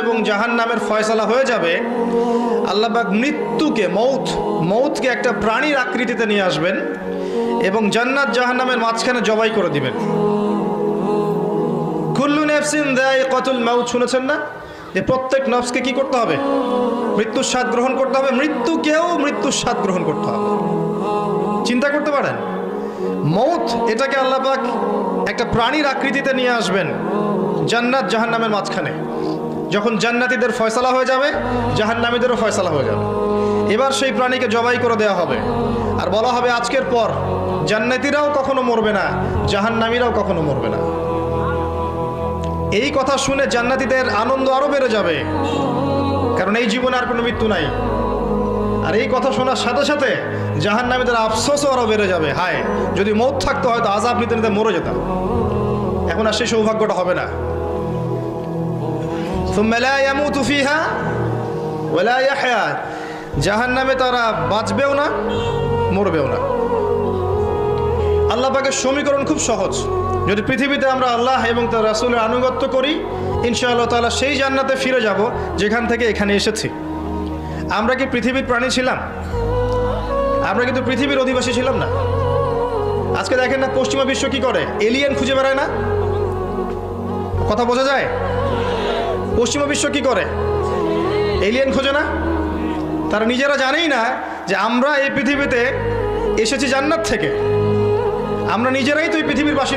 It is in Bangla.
এবং জাহান্নামের ফয়সালা হয়ে যাবে, আল্লাহ পাক মৃত্যুকে মৌতকে একটা প্রাণীর আকৃতিতে নিয়ে আসবেন এবং জান্নাত জাহান্নামের মাঝখানে জবাই করে দিবেন। কুল্লু নাফসিন যায়িকাতুল মাউত, শুনেছেন না যে প্রত্যেক নফসকে কি করতে হবে? মৃত্যুর স্বাদ গ্রহণ করতে হবে। মৃত্যুকেও মৃত্যুর স্বাদ গ্রহণ করতে হবে। চিন্তা করতে পারেন, মৌত এটাকে আল্লাহ পাক একটা প্রাণীর আকৃতিতে নিয়ে আসবেন জান্নাত জাহান্নামের মাঝখানে। যখন জান্নাতীদের ফয়সালা হয়ে যাবে, জাহান্নামীদেরও ফয়সালা হয়ে যাবে। এবার সেই প্রাণীকে জবাই করে দেওয়া হবে আর বলা হবে আজকের পর জান্নাতীরাও কখনো মরবে না, জাহান্নামীরাও কখনো মরবে না। এই কথা শুনে জান্নাতীদের আনন্দ আরো বেড়ে যাবে, কারণ এই জীবনে আর কোনো মৃত্যু নাই। আর এই কথা শোনার সাথে সাথে জাহান্নামীদের আফসোসও আরো বেড়ে যাবে, হায় যদি মৌত থাকতো হয়তো আযাব নিতে নিতে মরে যেতাম। এখন আর সেই সৌভাগ্যটা হবে না। সুম্মা লা ইয়ামুতু ফিহা ওয়া লা ইয়াহয়া, জাহান্নামে তারা বাঁচবেও না মরবেও না। আল্লাহ পাকের সমীকরণ খুব সহজ। যদি পৃথিবীতে আমরা আল্লাহ এবং তার রাসূলের আনুগত্য করি, ইনশাআল্লাহ তাআলা সেই জান্নাতে ফিরে যাব যেখান থেকে এখানে এসেছি। আমরা কি পৃথিবীর প্রাণী ছিলাম? আমরা কিন্তু পৃথিবীর অধিবাসী ছিলাম না। আজকে দেখেন না পশ্চিমা বিশ্ব কি করে, এলিয়েন খুঁজে বেড়ায় না? কথা বোঝা যায়? পশ্চিমা বিশ্ব কি করে? এলিয়েন খোঁজে না। তারা নিজেরা জানেই না যে আমরা এই পৃথিবীতে এসেছি জান্নাত থেকে। আমরা নিজেরাই তো এই পৃথিবীর বাসিন্দা।